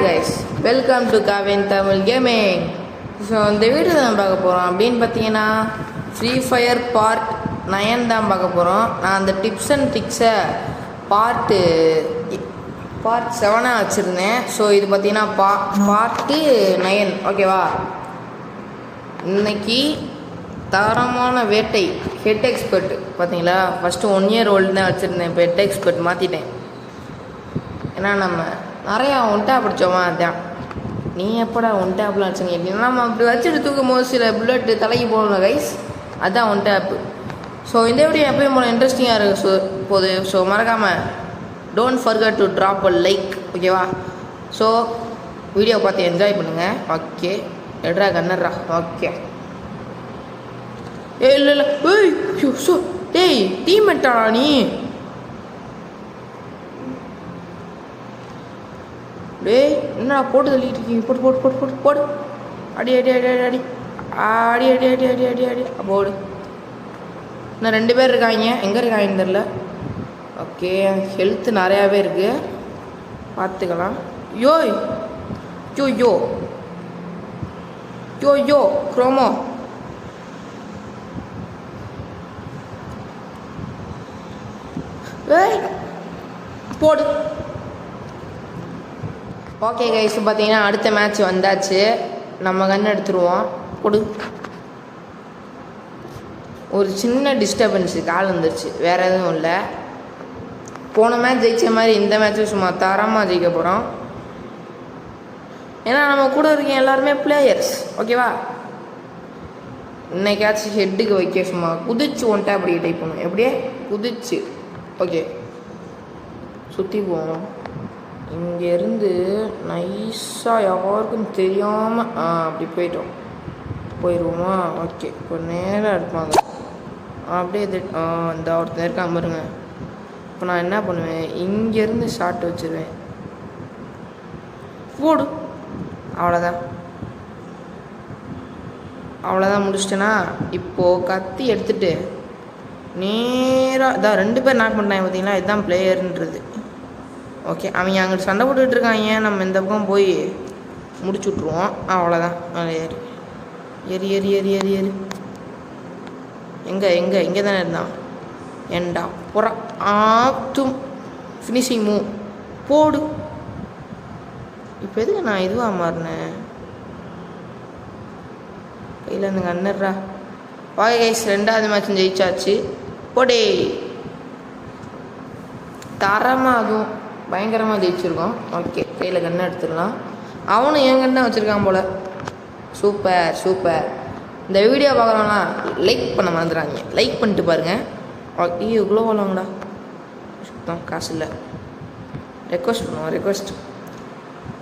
Guys welcome to காவின் Tamil gaming. So இந்த video தான் பார்க்க போகிறோம் அப்படின்னு பார்த்தீங்கன்னா ஃப்ரீ ஃபயர் பார்ட் 9 தான் பார்க்க போகிறோம். நான் அந்த டிப்ஸ் அண்ட் ட்ரிக்ஸை பார்ட் 7 வச்சுருந்தேன். ஸோ இது பார்த்தீங்கன்னா பார்ட்டு 9 ஓகேவா. இன்னைக்கு தரமான வேட்டை ஹெட் எக்ஸ்பர்ட் பார்த்தீங்களா. ஃபஸ்ட்டு 1 year old தான் வச்சுருந்தேன், இப்போ ஹெட் எக்ஸ்பர்ட் மாற்றிட்டேன். ஏன்னா நம்ம நிறையா ஒன் டேப் அடித்தோமா, அதான் நீ எப்படா ஒன் டேப்லாம் வச்சுங்க எப்படின்னா நம்ம அப்படி வச்சுட்டு தூக்கும் போது சில புல்லட்டு தலைக்கு போகணும் கைஸ், அதுதான் ஒன் டேப்பு. ஸோ இந்த வீடியோ எப்பயும் போல இன்ட்ரெஸ்டிங்காக இருக்குது போகுது. ஸோ மறக்காமல் don't forget to drop a like ஓகேவா. ஸோ வீடியோ பார்த்து என்ஜாய் பண்ணுங்கள். ஓகே எட்ரா கண்ணர்ரா. ஓகே ஏ இல்லை இல்லை ஏய் ஸோ டேய் டீம்மேட்டாடா நீ. டேய் என்னடா போட்டு தள்ளிட்டு இருக்கீங்க, போட்டு போட்டு போட்டு போட்டு போடு. அடி அடி அடி அடி அடி அடி அடி அடி அடி அடி அடி போடு. இன்னும் 2 பேர் இருக்காங்க, எங்கே இருக்காங்கன்னு தெரில. ஓகே ஹெல்த்து நிறையாவே இருக்குது, பார்த்துக்கலாம். யோய் யோ யோ யோ யோ குரோமோ ஏய் போடு. ஓகே கைஸ் பார்த்தீங்கன்னா அடுத்த மேட்ச் வந்தாச்சு, நம்ம கன் எடுத்துருவோம். கொடு. ஒரு சின்ன டிஸ்டர்பன்ஸு, கால் வந்துருச்சு, வேறு எதுவும் இல்லை. போன மேட்ச் ஜெயிச்ச மாதிரி இந்த மேட்ச்சும் சும்மா தரமாக ஜெயிக்க போகிறோம். ஏன்னா நம்ம கூட இருக்க எல்லாருமே பிளேயர்ஸ் ஓகேவா. இன்னைக்காச்சும் ஹெட்டுக்கு வைக்க சும்மா குதிச்சு ஒன் டேப் அப்படி டைப் பண்ணும், எப்படியே குதிச்சு. ஓகே சுற்றி போவோம். இங்கேருந்து நைஸாக யாருக்கும் தெரியாமல் அப்படி போயிடுவோமா. ஓகே இப்போ நேராக இருப்பாங்க அப்படியே இந்த ஒருத்தர் இருக்காம பாருங்க. இப்போ நான் என்ன பண்ணுவேன், இங்கேருந்து ஷார்ட் வச்சுருவேன், போடு. அவ்வளோதான் முடிச்சிட்டேன்னா. இப்போது கத்தி எடுத்துகிட்டு நேராக இதான் 2 பேர் நாக் பண்ணிட்டாங்க பார்த்தீங்களா, இதுதான் பிளேயர்ன்றது. ஓகே அவங்க அங்கிட்டு சண்டை போட்டுக்கிட்டு இருக்காங்க, நம்ம இந்த பக்கம் போய் முடிச்சு விட்ருவோம். அவ்வளோதான். ஏறி ஏறி ஏறி ஏறி ஏறி ஏறி எங்கே தானே இருந்தான் ஏண்டா புறா ஆப்டும் ஃபினிஷிங் மூவ் போடு. இப்போ எதுக்கு நான் இதுவாக மாறினேன், கையில் இருந்துங்க அண்ணர்ரா. ஓகே கைஸ் 2வது மேட்ச் ஜெயிச்சாச்சு. போடே தரமாக அதுவும் பயங்கரமாக ஜெயிச்சிருக்கோம். ஓகே கையில் கண்ணை எடுத்துடலாம். அவனும் என் கண்ணை வச்சுருக்கான் போல். Super super. இந்த வீடியோ பார்க்குறோன்னா லைக் பண்ண மறந்துடுறாங்க, லைக் பண்ணிட்டு பாருங்கள். ஐயோ இவ்வளோ வாங்கடா, சுத்தம் காசு இல்லை. ரெக்வஸ்ட் பண்ணுவோம், ரெக்வஸ்ட்.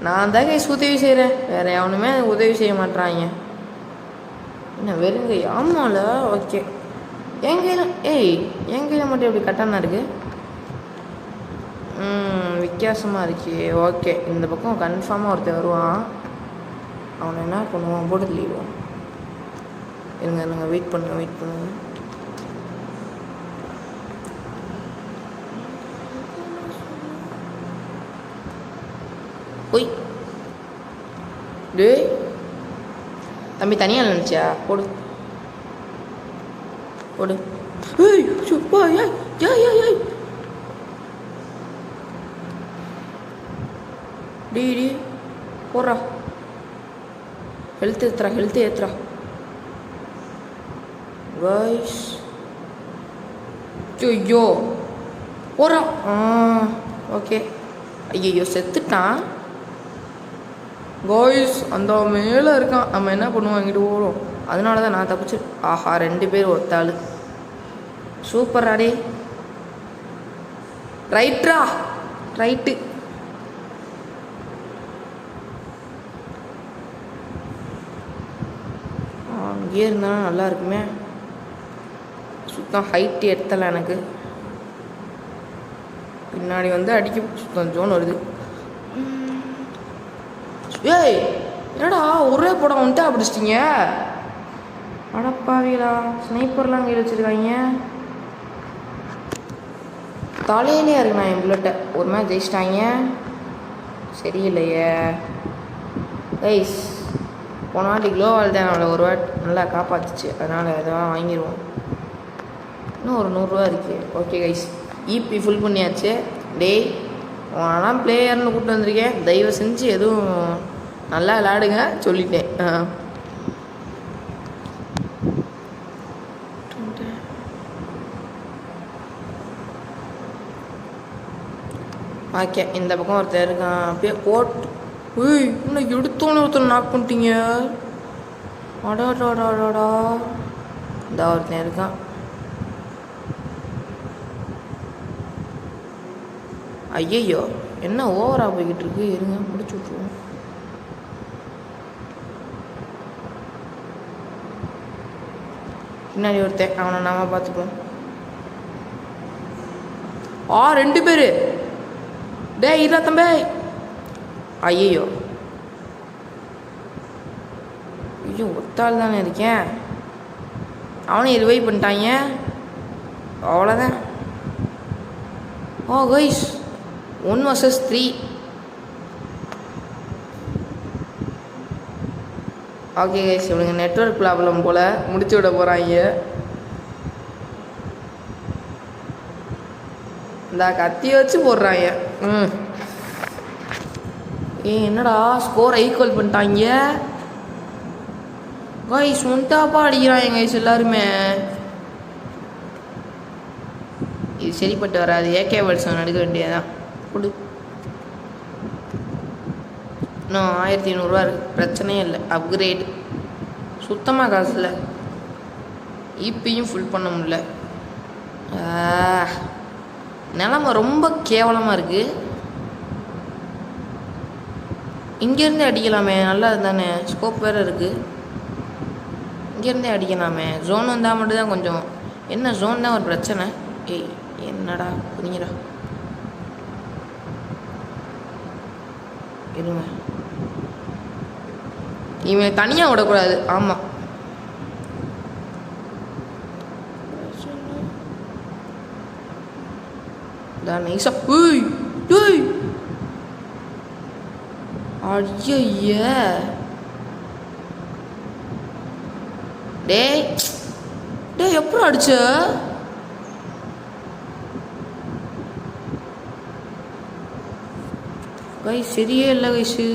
நான் தான் கைஸ் உதவி செய்கிறேன், வேறு எவனுமே உதவி செய்ய மாட்டுறாங்க. என்ன வெறுங்க ஆமாம்ல. ஓகே என் கையில் மட்டும் எப்படி கட்டானா இருக்குது, வித்தியாசமாக இருக்கு. ஓகே இந்த பக்கம் கன்ஃபார்மாக ஒருத்தர் வருவான், அவனை என்ன பண்ணுவான், போட்டு தள்ளிடுவான். இருங்க வெயிட் பண்ணுங்க. போய் டேய் தம்பி தனியாக நினச்சியா, போடு போடு. ஏய் சுப்பா ஏய் ஏய் ஏய் ஏய் டி போடுறா. ஹெல்த் ஏற்றுறா கைஸ். ஐயோ போடுறா. ஓகே ஐயோ செத்துட்டான் கைஸ். அந்த மேலே இருக்கான், நம்ம என்ன பண்ணுவோம், எங்கிட்ட ஓடும். அதனால தான் நான் தப்பிச்சு. ஆஹா 2 பேர் ஒருத்தாள். சூப்பர் அடே. ரைட்ரா ரைட்டு. அங்கேயே இருந்தாலும் நல்லா இருக்குமே. சுத்தம் ஹைட்டு எடுத்தலை எனக்கு. பின்னாடி வந்து அடிக்க சுத்தம் ஜோன் வருது. ஏய் என்னடா ஒரே படம் வந்துட்டு அப்படிச்சிட்டிங்க, அடப்பாவீங்களா. ஸ்னைப்பர்லாம் கையில் வச்சுருக்காங்க, தலையிலே இருக்குண்ணா என் புல்லட்டை. ஒரு மேட்ச் ஜெயிச்சிட்டாங்க. சரியில்லையே கைஸ். போன வாட்டி க்ளோவால் தான் அவளை ஒரு வாட்டி நல்லா காப்பாற்றுச்சு, அதனால் எதாவது வாங்கிடுவோம். இன்னும் ஒரு 100 இருக்குது. ஓகே கைஸ், இபி ஃபுல் பண்ணியாச்சு. டேய் ஆனால் பிளேயர்னு கூப்பிட்டு வந்திருக்கேன், தயவு செஞ்சு எதுவும் நல்லா விளாடுங்க சொல்லிட்டேன். ஓகே, இந்த பக்கம் ஒருத்தர் இருக்கான். அப்படியே ஏய் இன்னும் எடுத்தோன்னு ஒருத்தர் நாக் பண்ணிட்டீங்க. அடாடாடாடாடா, இந்த ஒருத்தன் இருக்கான். ஐயையோ, என்ன ஓவராக போய்கிட்டு இருக்கு. இருங்க முடிச்சு விட்ருவோம். பின்னாடி ஒருத்தன், அவனை நாம பார்த்துப்போம். 2 பேர். டேய் இல்ல தம்பி. ஐயோ ஐயோ, ஒத்தாள் தானே இருக்கேன். அவனையும் ரிவைவ் பண்ணிட்டாங்க, அவ்வளோதான். Guys 1 vs 3. ஓகே கைஸ், இவனுங்க நெட்வொர்க் ப்ராப்ளம் போல் முடிச்சு விட போகிறாங்க. இந்த கத்தியை வச்சு போடுறாங்க. என்னடா ஸ்கோரை ஈக்குவல் பண்ணிட்டாங்க கைஸ். முன்டாப்பா அடிக்கிறாங்க கைஸ் எல்லாருமே. இது சரிப்பட்டு வராது. ஏகே வல்சன் எடுக்க வேண்டியதான். கொடு. இன்னும் 1500 இருக்குது, பிரச்சனையே இல்லை. அப்கிரேடு சுத்தமாக காசு இல்லை. இபியும் ஃபுல் பண்ண முடியல. நிலமை ரொம்ப கேவலமாக இருக்குது. இங்கேருந்தே அடிக்கலாமே, நல்லது தானே. ஸ்கோப் வேறு இருக்குது, இங்கேருந்தே அடிக்கலாமே. ஜோன் வந்தால் மட்டும்தான் கொஞ்சம். என்ன ஜோன் தான் ஒரு பிரச்சனை. ஏய் என்னடா புரியுறா. இருங்க, இவன் தனியாக விடக்கூடாது. ஆமாம், நைஸா. ஐய டேய் டேய், எப்பறம் அடிச்ச? கைஸ் சரியே இல்லை கைஸு.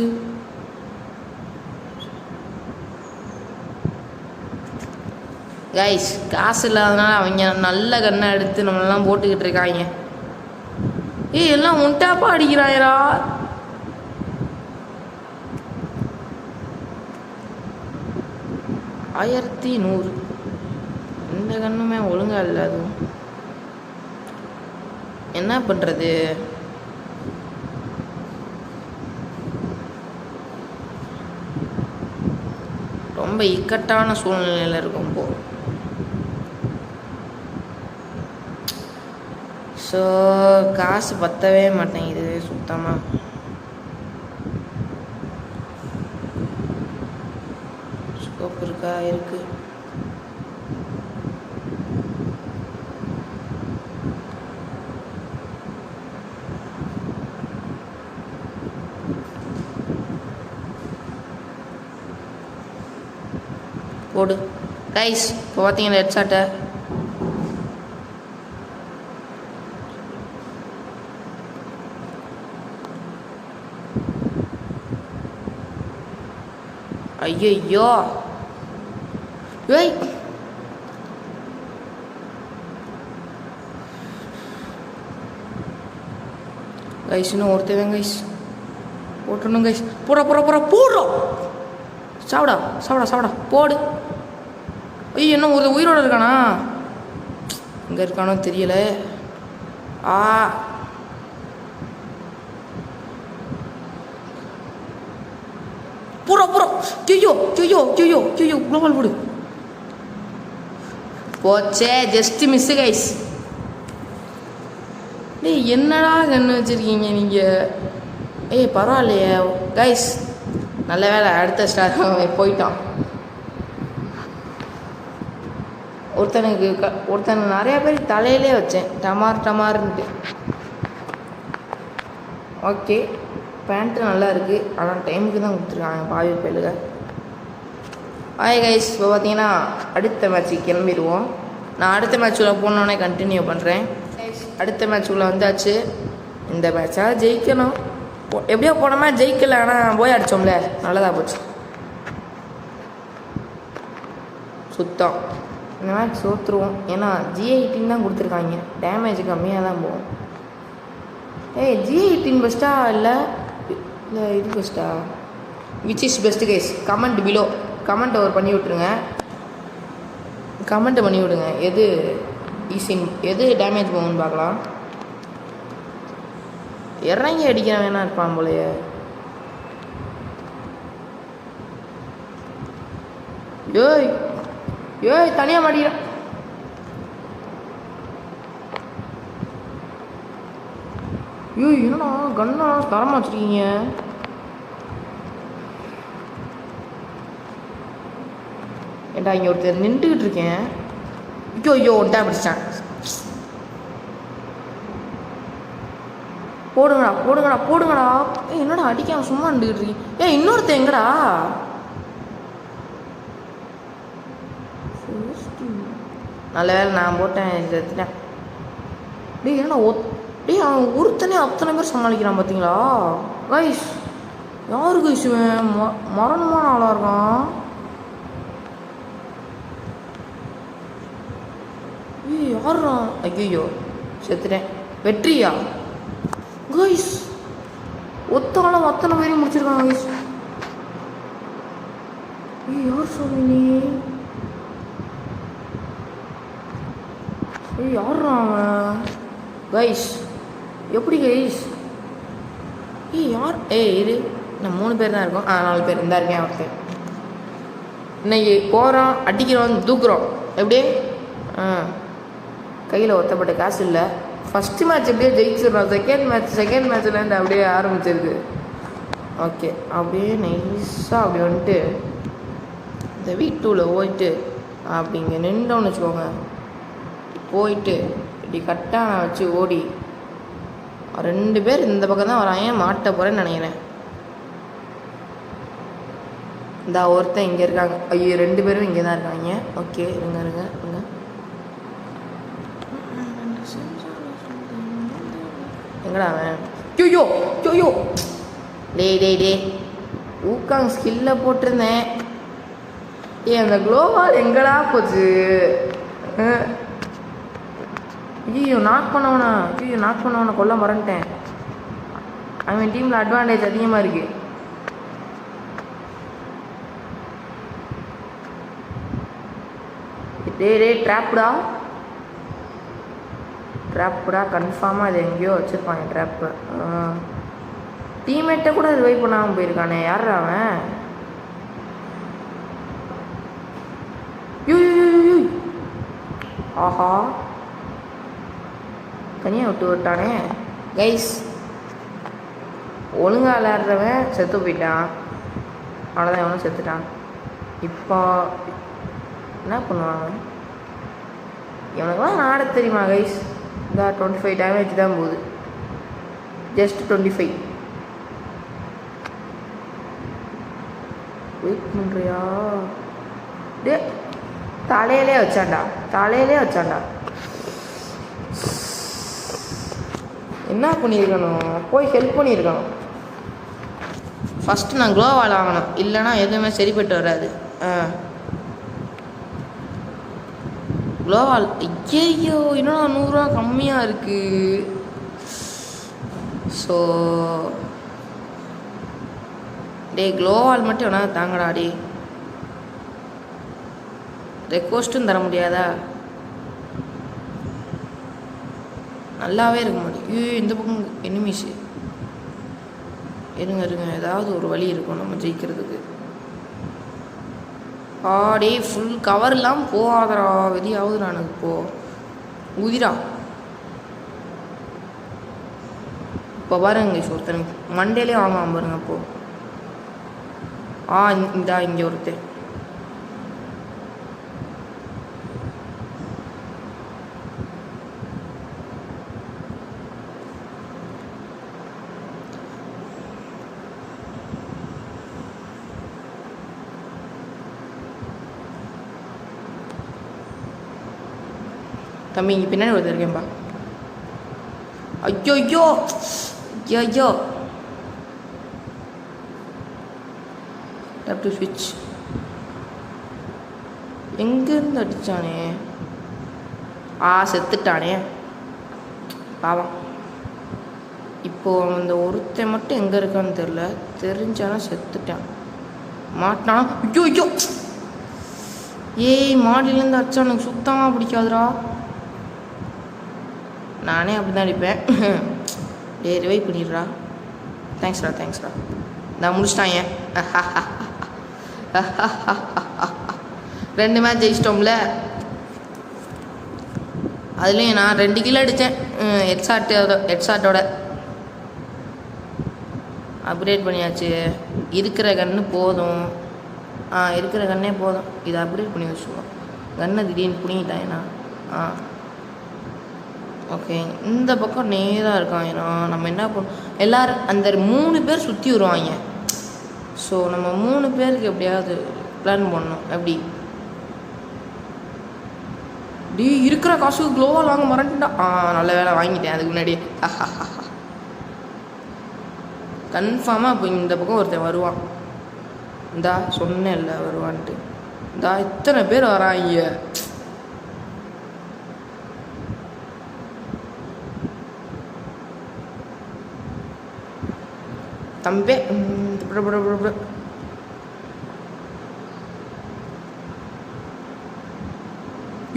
கைஸ் காசு இல்லாதனால அவங்க நல்ல கண்ணை எடுத்து நம்மளெல்லாம் போட்டுக்கிட்டு இருக்காங்க. எல்லாம் உண்டாப்பா அடிக்கிறாயரா. ஆயிரத்தி 100. இந்த கண்ணுமே ஒழுங்கா இல்லை. அதுவும் என்ன பண்ணுறது. ரொம்ப இக்கட்டான சூழ்நிலையில் இருக்கும் போ. ஸோ காசு பத்தவே மாட்டேங்குது சுத்தமாக. ஸ்கோப் இருக்கா? இருக்கு. போடு கைஸ். இப்போ பார்த்தீங்கன்னா ஹெட் ஷாட்டை. ஐயோ ஏய், கைஸ் இன்னும் ஒருத்தவன் கைஸ் போட்டணும் கைஸ். போட போட போட போடுறோம். சாப்பிடா சாப்பிடா சாப்பிடா போடு. ஐயோ என்ன ஒரு உயிரோடு இருக்கானா? எங்கே இருக்கானோ தெரியல. பூரா பூரா. ஐயோ ஐயோ ஐயோ ஐயோ, குளோபல் போடு. போச்சே, ஜஸ்ட் மிஸ் கைஸ். டேய் என்னடா கண்ணு வச்சுருக்கீங்க நீங்கள்? பரவாயில்லையே கைஸ், நல்ல வேலை. அடுத்த ஸ்டார் போயிட்டான். ஒருத்தனுக்கு நிறையா பேர் தலையிலே வச்சேன், டமார் டமார்ன்ட்டு. ஓகே பேண்ட்டு நல்லா இருக்குது, ஆனால் டைமுக்கு தான் கொடுத்துருக்காங்க பாவி பயிலுக. ஹாய் கைஸ், இப்போ பார்த்தீங்கன்னா அடுத்த மேட்ச்சுக்கு கிளம்பிடுவோம். நான் அடுத்த மேட்ச்சுக்குள்ளே போனோடனே கண்டினியூ பண்ணுறேன். அடுத்த மேட்ச்சுக்குள்ளே வந்தாச்சு. இந்த மேட்சாக ஜெயிக்கணும். எப்படியோ போன மேட்ச் ஜெயிக்கல, ஆனால் போய் அடித்தோம்ல, நல்லதாக போச்சு. சுத்தம் இந்த மேட்ச் சோத்துருவோம். ஏன்னா G18 தான் கொடுத்துருக்காங்க, டேமேஜ் கம்மியாக தான் போகும். G18 பெஸ்ட்டா இல்லை இது பெஸ்ட்டா? Which is best guys? Comment below comment over பண்ணி விட்ருங்க. கமெண்ட் பண்ணி விடுங்க எது ஈஸின் எது டேமேஜ் போகும்னு பார்க்கலாம். இறங்கி அடிக்கிற வேணா இருப்பான் போலையே. ஏய் ஏய் தனியாக மாட்டிக்கிறான். ஏய் என்னண்ணா கண்ணா தரமாக வச்சுருக்கீங்க? ஏண்டா இங்கே ஒருத்தர் நின்றுக்கிட்டு இருக்கேன். ஐயோ ஒன்ட்டா பிடிச்சிட்டேன். போடுங்கடா. என்னடா அடிக்காம சும்மா நின்றுக்கிட்டு இருக்கீங்க? இன்னொருத்தன் எங்கடா? நல்ல வேலை நான் போட்டேன், எடுத்துட்டேன். என்னடா அவன் ஒருத்தனே அத்தனை பேர் சமாளிக்கிறான் பார்த்தீங்களா கைஸ்? யாரு கைஸ் இவன்? மரணமான ஆளாக இருக்கான். யாரா? ஐயோ செத்துட்டேன். வெற்றியா கைஸ்? ஒத்தாலும் அத்தனை பேரையும் முடிச்சிருக்காங்க கைஸ். யார் சொல்லி நீ? யாரா அவன் கைஸ்? எப்படி கைஸ்? யார்? இது நான் 3 பேர் தான் இருக்கோம். 4 பேர் இருந்தா இருக்கேன். ஒருத்தன் இன்னைக்கு போகிறோம், அடிக்கிறோம், தூக்குறோம். எப்படி? கையில் ஒத்தப்பட்ட காசு இல்லை. ஃபஸ்ட்டு மேட்ச் எப்படியே ஜெயிச்சிடறோம். செகண்ட் மேட்ச்லேருந்து அப்படியே ஆரம்பிச்சிருக்கு. ஓகே, அப்படியே நைஸாக அப்படி வந்துட்டு இந்த வீட்டுல போயிட்டு அப்படி இங்கே நின்றோன்னு வச்சுக்கோங்க. போயிட்டு இப்படி கட்டான வச்சு ஓடி 2 பேர் இந்த பக்கம் தான் வராங்க. மாட்ட போகிறேன்னு நினைக்கிறேன். இந்த ஒருத்தன் இங்கே இருக்காங்க. ஐயோ 2 பேரும் இங்கே தான் இருக்காங்க. ஓகே இருங்க. எங்கடா அவன்? யோ டே ஊக்காங் ஸ்கில்ல போட்டிருந்தேன். அந்த க்ளோவால் எங்கடா போச்சு? நாக் பண்ணவனா கொல்ல மறந்துட்டேன். அவன் டீமில் அட்வான்டேஜ் அதிகமாக இருக்கு. டே ட்ராப்புடா கன்ஃபார்மாக அது எங்கேயோ வச்சுருப்பாங்க ட்ராப்பு. டீம்மேட்டை கூட அது வெயிட் பண்ணாமல் போயிருக்கானே. யார் அவன்? ஆஹா தனியாக விட்டானே கைஸ். ஒழுங்காக விளையாடுறவன் செத்து போயிட்டான். அவ்வளோதான், எவனும் செத்துட்டான். இப்போ என்ன பண்ணுவாங்க? இவனுக்குலாம் ஆட தெரியுமா கைஸ்? இந்த 25 டேமேஜ் தான் போகுது. ஜஸ்ட் 25. வெயிட் பண்ணுறியா? டே தலையிலே வச்சான்டா. என்ன பண்ணியிருக்கணும்? போய் ஹெல்ப் பண்ணியிருக்கணும். ஃபஸ்ட்டு நான் க்ளோவால் ஆகணும், இல்லைனா எதுவுமே சரிப்பட்டு வராது. க்ளோவால் ஐயோ இன்னும் 100 ரூபா கம்மியாக இருக்குது. ஸோ டே க்ளோவால் மட்டும் வேணா தாங்கடா. டே ரெக்வஸ்ட்டும் தர முடியாதா? நல்லாவே இருக்க மாட்டேன். இந்த பக்கம் எனிமீஸு. இருங்க ஏதாவது ஒரு வழி இருக்கும் நம்ம ஜெயிக்கிறதுக்கு. ஆடே ஃபுல் கவர்லாம் போகாதரா. வெளியாவது நான் இப்போ உதிரா. இப்போ பாருங்க ஒருத்தனுக்கு மண்டேலே வாங்குவான் பாருங்க. அப்போது இங்கே ஒருத்தன். தம்பி இங்கே பின்னாடி ஒருத்தர் இருக்கேன்பா. ஐயோ ஐயோ ஐயோ டேப் டு ஸ்விட்ச். எங்கேருந்து அடித்தானே? செத்துட்டானே பாவம். இப்போது அந்த ஒருத்தன் மட்டும் எங்கே இருக்கான்னு தெரில. தெரிஞ்சானா செத்துட்டான். மாட்டினானா? ஐயோ ஐயோ ஏய் மாடியிலேருந்து அடிச்சா எனக்கு சுத்தமாக பிடிக்காதுடா. நானே அப்படி தான் அடிப்பேன். ரிவைவ் பண்ணிடுறா. தேங்க்ஸ்டா. நான் முடிச்சிட்டாங்க. 2 மேட்ச் ஜெயிச்சிட்டோம்ல. அதுலேயும் நான் 2 கிலோ அடித்தேன். ஹெட்ஷாட்டோட அப்கிரேட் பண்ணியாச்சு. இருக்கிற கன்று போதும். இருக்கிற கண்ணே போதும். இதை அப்கிரேட் பண்ணி வச்சுருவோம். கன்னை திடீர்னு புனிங்கிட்டாங்கண்ணா. ஓகே, இந்த பக்கம் நேராக இருக்காங்க. நம்ம என்ன பண்ணோம், எல்லோரும் அந்த 3 பேர் சுற்றி வருவாங்க. ஸோ நம்ம 3 பேருக்கு எப்படியாவது பிளான் பண்ணணும். எப்படி இருக்கிற காசுக்கு க்ளோவால் வாங்க மறந்துட்டான். நல்ல வேலை வாங்கிட்டேன் அதுக்கு முன்னாடி. கன்ஃபார்மாக இப்போ இந்த பக்கம் ஒருத்தன் வருவான். இந்தா சொன்னேன் இல்லை வருவான்ட்டு. இந்தா இத்தனை பேர் வராங்க. தம்பே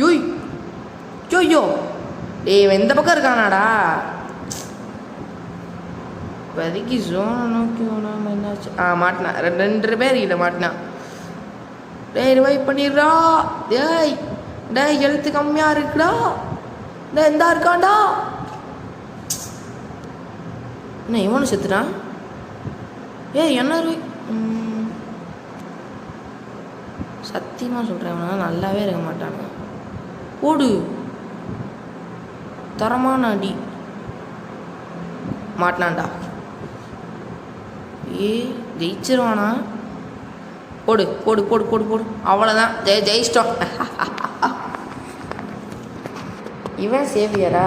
யோய் யோய்யோ டேய் எந்த பக்கம் இருக்கானாடா? இப்போதைக்கு ஜோனை நோக்கி ஒன்றும் என்னாச்சு? மாட்டினான். 2 பேர் கிட்ட மாட்டினான். டேய் ரிவைவ் பண்ணிடுறா. டேய் ஹெல்த்து கம்மியாக இருக்குடா. டேய் எந்தா இருக்கான்டா? என்ன இவனு செத்துட்டான்? என்ன சத்தியமாக சொல்கிறேன், இவனா நல்லாவே இருக்க மாட்டாங்க. ஓடு தரமான அடி. மாட்டினான்டா. ஜெயிச்சிருவானா? போடு போடு போடு போடு போடு. அவ்வளோதான், ஜெயிச்சிட்டோம். இவன் சேவியரா?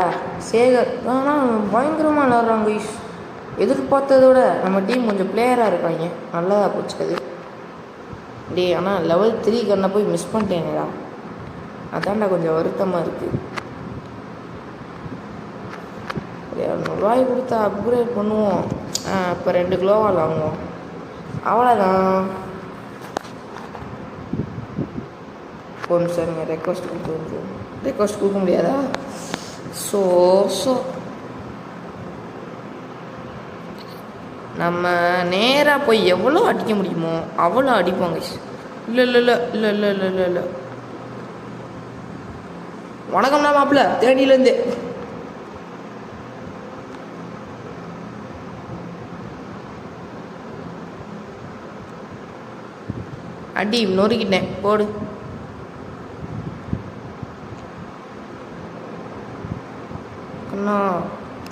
சேகர் ஆனால் பயங்கரமாக விளாட்றாங்க. எதிர்பார்த்ததோட நம்ம டீம் கொஞ்சம் பிளேயராக இருக்காங்க. நல்லதாக போச்சு அது. ஆனால் லெவல் 3 கண்ணை போய் மிஸ் பண்ணிட்டேனேடா. அதான்டா கொஞ்சம் வருத்தமாக இருக்குது. 200 ரூபாய் கொடுத்தா அப்கிரேட் பண்ணுவோம். இப்போ 2 கிலோவால் வாங்குவோம். அவ்வளோதான். போதும் சார். நீங்கள் ரெக்வஸ்ட் கொடுக்க முடியாதா? ஸோ நம்ம நேராக போய் எவ்வளோ அடிக்க முடியுமோ அவ்வளோ அடிப்போங்க. இல்லை. வணக்கம்ண்ணா மாப்பிள்ள, தேனியிலேருந்து. அடி நொறுக்கிட்டேன். போடு.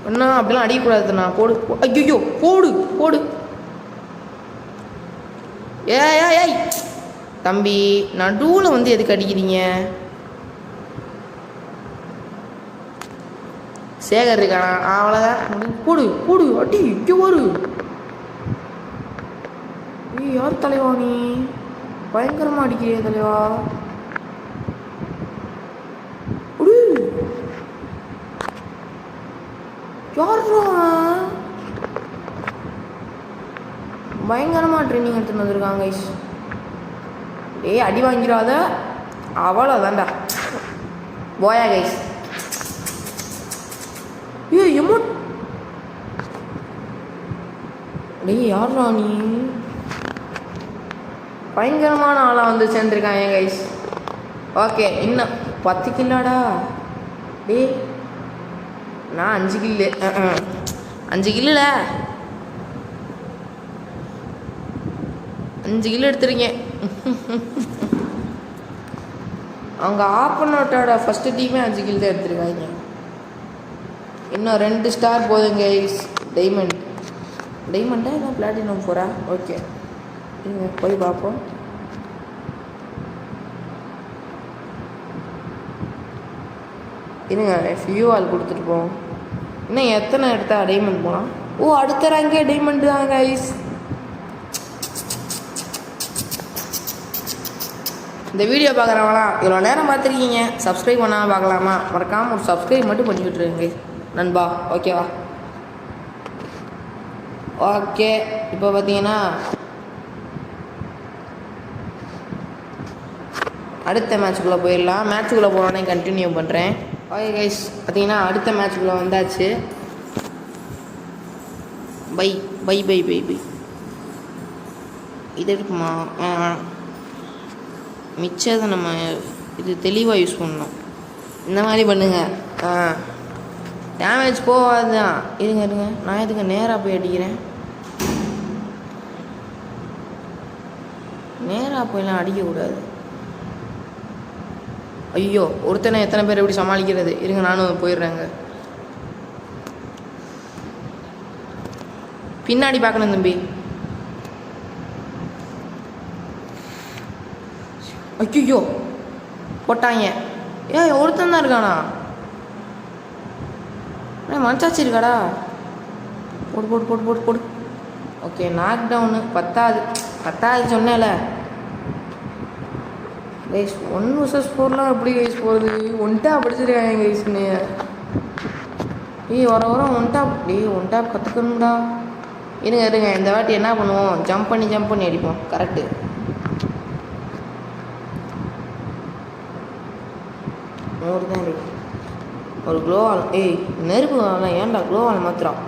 அண்ணா அப்படிலாம் அடிக்கக்கூடாதுண்ணா. போடு. ஐயோ போடு போடு. ஏய் தம்பி, நடுவில் வந்து எதுக்கு அடிக்கிறீங்க? சேகர் இருக்கானா? அவ்வளோதான். போடு போடு அடி. இங்கே வரு. யார் தலைவா நீ? பயங்கரமாக அடிக்கிறிய தலைவா. யாரா பயங்கரமாக ட்ரைனிங் எடுத்துன்னு வந்திருக்காங்க. அடி வாங்கிறாத. அவ்வளோதான்டா. போயா கைஸ். எமோட். யாரா நீ? பயங்கரமான ஆளாக வந்து சேர்ந்துருக்காங்க கைஸ். ஓகே, இன்னும் 10 கில்லாடா. நான் 5 கில்லு. 5 கில்லுல 5 கிலோ எடுத்துருக்கேன். அவங்க ஆப்பனோட்டோட ஃபஸ்ட்டு டீமே 5 கில் தான் எடுத்துருக்காங்க. இன்னும் 2 ஸ்டார் போதுங்க. டைமண்டா இல்லை பிளாட்டினம் 4? ஓகே, போய் பார்ப்போம். இருங்க ஃபியூவால் கொடுத்துட்டு போவோம். இன்னும் எத்தனை எடுத்தா டைமண்ட் போகலாம்? ஓ அடுத்த ரேங்கே டைமண்ட் தான் கைஸ். இந்த வீடியோ பார்க்குறவங்களாம் இவ்வளோ நேரம் பார்த்துருக்கீங்க, சப்ஸ்கிரைப் பண்ணாமல் பார்க்கலாமா? மறக்காமல் ஒரு சப்ஸ்கிரைப் மட்டும் பண்ணி விட்டுருங்க நண்பா. ஓகேவா? ஓகே இப்போ பார்த்தீங்கன்னா அடுத்த மேட்ச்சுக்குள்ளே போயிடலாம். மேட்ச்சுக்குள்ளே போனோடனே கண்டினியூ பண்ணுறேன். ஓகே கைஸ் பார்த்தீங்கன்னா அடுத்த மேட்ச்சுக்குள்ளே வந்தாச்சு. Bye bye bye bye bye இது இருக்குமா? மிச்சத்தை நம்ம இது தெளிவாக யூஸ் பண்ணணும். இந்த மாதிரி பண்ணுங்க. டேமேஜ் போகாதுதான். இருங்க இருங்க, நான் இதுக்கு நேராக போய் அடிக்கிறேன். நேராக போயெல்லாம் அடிக்கக்கூடாது. ஐயோ ஒருத்தனை எத்தனை பேர் எப்படி சமாளிக்கிறது? இருங்க நானும் போயிடுறேங்க. பின்னாடி பார்க்கணும் தம்பி. ஐயோ போட்டாங்க. ஒருத்தன் தான் இருக்கானா? மனசாச்சு இருக்காடா. போடு போடு போடு போடு போடு. Okay knock down. பத்தாவது சொன்னேன்ல கைஸ். 1 vs 4 எப்படி கைஸ் போகுது? ஒன்டா படிச்சிருக்காங்க கைஸ்ன்னு. வர வர ஒன் டாப் கற்றுக்கணும்டா. இருங்க இருங்க, இந்த வாட்டி என்ன பண்ணுவோம்? ஜம்ப் பண்ணி அடிப்போம். கரெக்டு. தான் இருக்கு ஒரு க்ளோவால். நெருப்பு வாங்கலாம். ஏன்டா க்ளோவால் மாத்திரம்?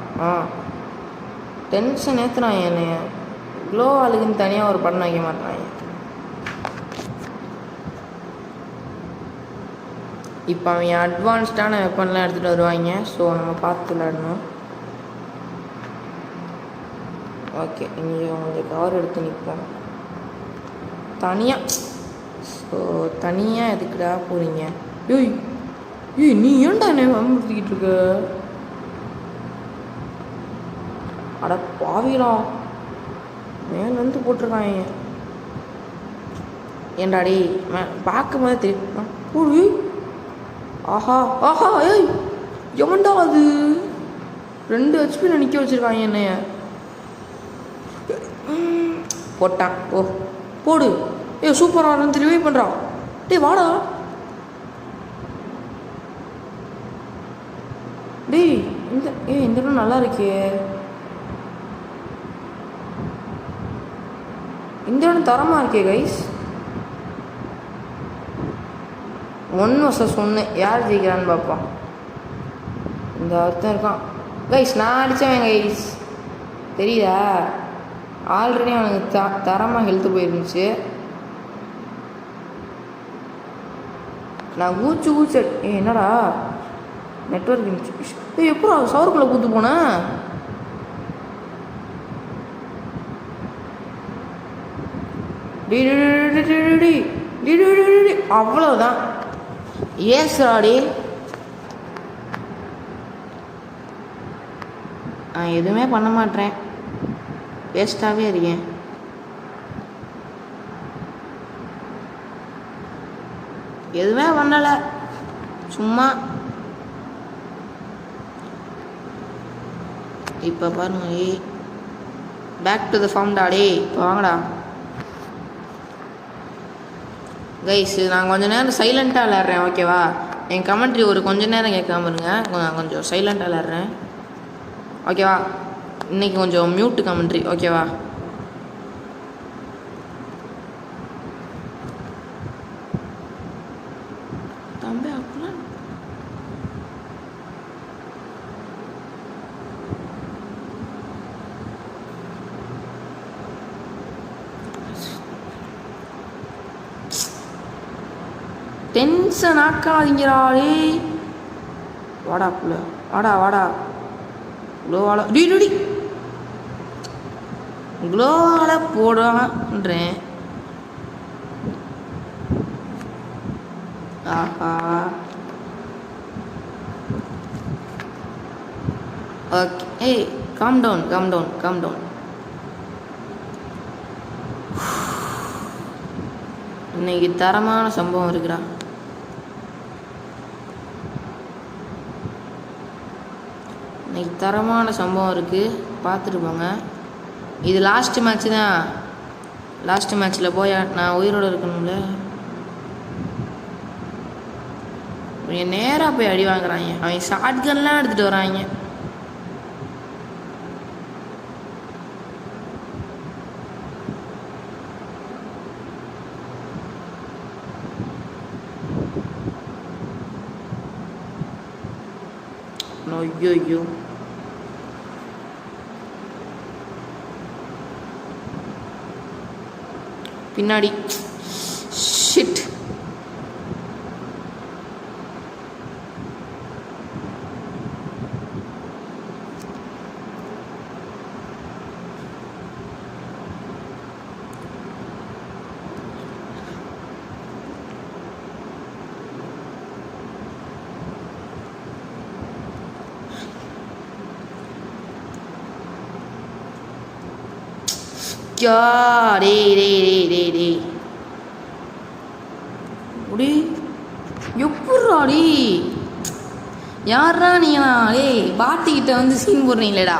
டென்ஷன் ஏற்றுறான் என்னைய. க்ளோவாலுக்குன்னு தனியாக ஒரு படம் வைக்க மாட்டாங்க. இப்போ அவங்க அட்வான்ஸ்டான வெப்பன்லாம் எடுத்துகிட்டு வருவாங்க. ஸோ நம்ம பார்த்து விளையாடணும். ஓகே இங்கே கொஞ்சம் கவர் எடுத்து நிற்போம் தனியாக. ஸோ தனியாக எதுக்குடா போகிறீங்க? நீ ஏன்டா என்ன வம்புறுத்திக்கிட்டு இருக்க? அட பாவிலா, மேலேருந்து போட்டிருக்காங்க. ஏண்டாடி பார்க்கும் போதே தெரியும். போடு. ஆஹா ஆஹா எவன்டா அது? 2 HP நிற்க வச்சுருக்காங்க என்னைய. போட்டான். போடு. சூப்பராக இருந்து ரிவைவ் பண்ணுறான். வாடா. இந்த இடம் நல்லா இருக்கே. இந்த இடம் தரமாக இருக்கே கைஸ். 1 vs 1 யார் ஜெயிக்கிறான்னு பார்ப்போம். இந்த அர்த்தம் இருக்கான் கைஸ். நான் அடித்தவன் கைஸ், தெரியுதா? ஆல்ரெடி அவனுக்கு தரமாக ஹெல்த்து போயிருந்துச்சு. நான் கூச்சு என்னடா நெட்வொர்க் இருந்துச்சு. எப்போ சவருக்குள்ளே கூத்து போனேன்? அவ்வளோதான். ஏசாடி நான் எதுவுமே பண்ண மாட்டேன். வேஸ்ட்டாகவே இருக்கேன். எதுவுமே பண்ணலை, சும்மா. இப்போ பாருங்க. பேக் டு த ஃபார்ம் டாடே. இப்போ வாங்கடா கைஸ். நான் கொஞ்சம் நேரம் சைலண்ட்டாக விளாட்றேன். ஓகேவா? என் கமெண்ட்ரி ஒரு கொஞ்சம் நேரம் கேட்காம இருங்க. கொஞ்சம் சைலண்ட்டாக விளாட்றேன். ஓகேவா? இன்றைக்கி கொஞ்சம் மியூட்டு கமெண்ட்ரி. ஓகேவா? தம்பி அப்படிலாம் டென்ஷன் ஆக்காதீங்கடா. வாடா புள்ள, வாடா. க்ளோவால க்ளோவால போடுறேன். ஆஹா ஓகே. Calm down. இன்னைக்கு தரமான சம்பவம் இருக்குடா. இன்னைக்கு தரமான சம்பவம் இருக்குது, பார்த்துட்டு போங்க. இது லாஸ்ட்டு மேட்ச்சு தான். லாஸ்ட்டு மேட்ச்சில் போய் நான் உயிரோடு இருக்கணும்ல. என் நேராக போய் அடி வாங்குறாங்க. அவங்க ஷார்ட் கன்லாம் எடுத்துகிட்டு வராங்க. ஐயோ பின்னாடி ஷிட். டே முடி எப்பட்றாடி? யாரா நீங்களா? டேய் பாட்டிக்கிட்ட வந்து சீன் போடுறீங்களேடா.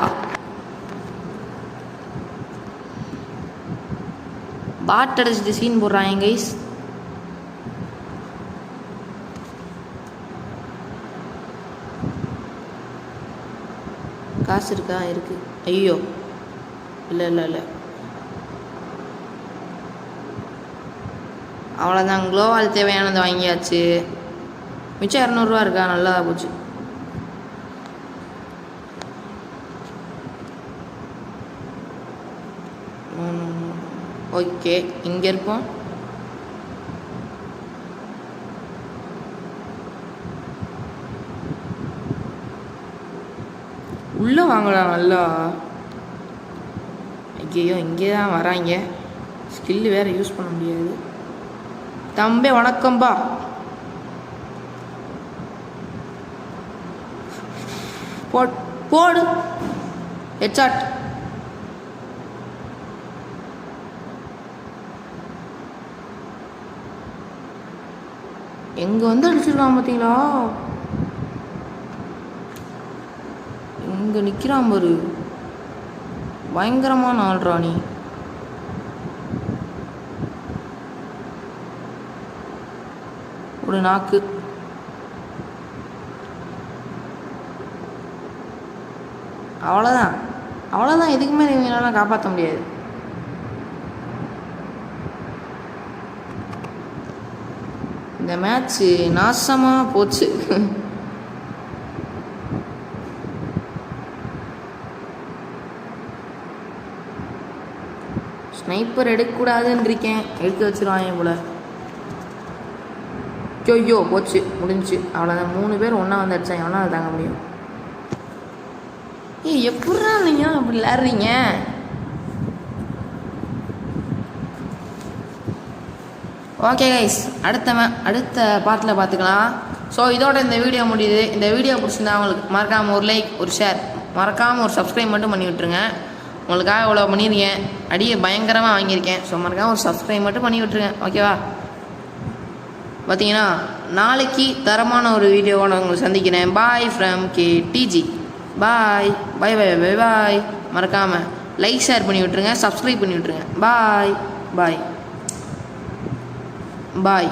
பாட் அடிச்சுட்டு சீன் போடுறாங்க கைஸ். காசு இருக்கா? இருக்கு. ஐயோ இல்லை அவ்வளோதான். க்ளோவால் தேவையானதை வாங்கியாச்சு. மிச்சம் 200 இருக்கா? நல்லா போச்சு. ஓகே, இங்கே இருப்போம். உள்ளே வாங்கலாம் நல்லா. ஐயோ இங்கே தான் வராங்க. ஸ்கில்லு வேறு யூஸ் பண்ண முடியாது. தம்பி வணக்கம்பா. போடு ஹெட்ஷாட். எங்க வந்து அடிச்சிருக்கான் பார்த்தீங்களா? இங்க நிக்கிறான் பாரு, பயங்கரமான ஆள்ராணி. ஒரு நாக்கு. அவ்வளோதான். எதுக்குமே இவங்களால காப்பாற்ற முடியாது. இந்த மேட்ச்சு நாசமாக போச்சு. ஸ்னைப்பர் எடுக்கக்கூடாதுன்னு இருக்கேன், எடுத்து வச்சிருவாங்க போல. ஐயோ போச்சு, முடிஞ்சு. அவ்வளோதான். 3 பேர் ஒன்றா வந்து அடிச்சாங்க. எவனா அதை தாங்க முடியும்? எப்படா நீங்கள் அப்படி விளாட்றீங்க? ஓகே கைஸ், அடுத்த பார்ட்டில் பார்த்துக்கலாம். ஸோ இதோட இந்த வீடியோ முடியுது. இந்த வீடியோ பிடிச்சிருந்தா உங்களுக்கு மறக்காமல் ஒரு லைக், ஒரு ஷேர், மறக்காமல் ஒரு சப்ஸ்கிரைப் மட்டும் பண்ணி விட்ருங்க. உங்களுக்காக இவ்வளோ பண்ணியிருக்கேன், அடியை பயங்கரமாக வாங்கியிருக்கேன். ஸோ மறக்காமல் ஒரு சப்ஸ்கிரைப் மட்டும் பண்ணி விட்ருங்க. ஓகேவா? பார்த்தீங்கன்னா நாளைக்கு தரமான ஒரு வீடியோவோட உங்களை சந்திக்கிறேன். Bye from KTG. பாய் பாய் பாய் பாய் பாய். மறக்காமல் லைக் ஷேர் பண்ணி விட்ருங்க, சப்ஸ்கிரைப் பண்ணி விட்ருங்க. பாய் பாய் பாய்.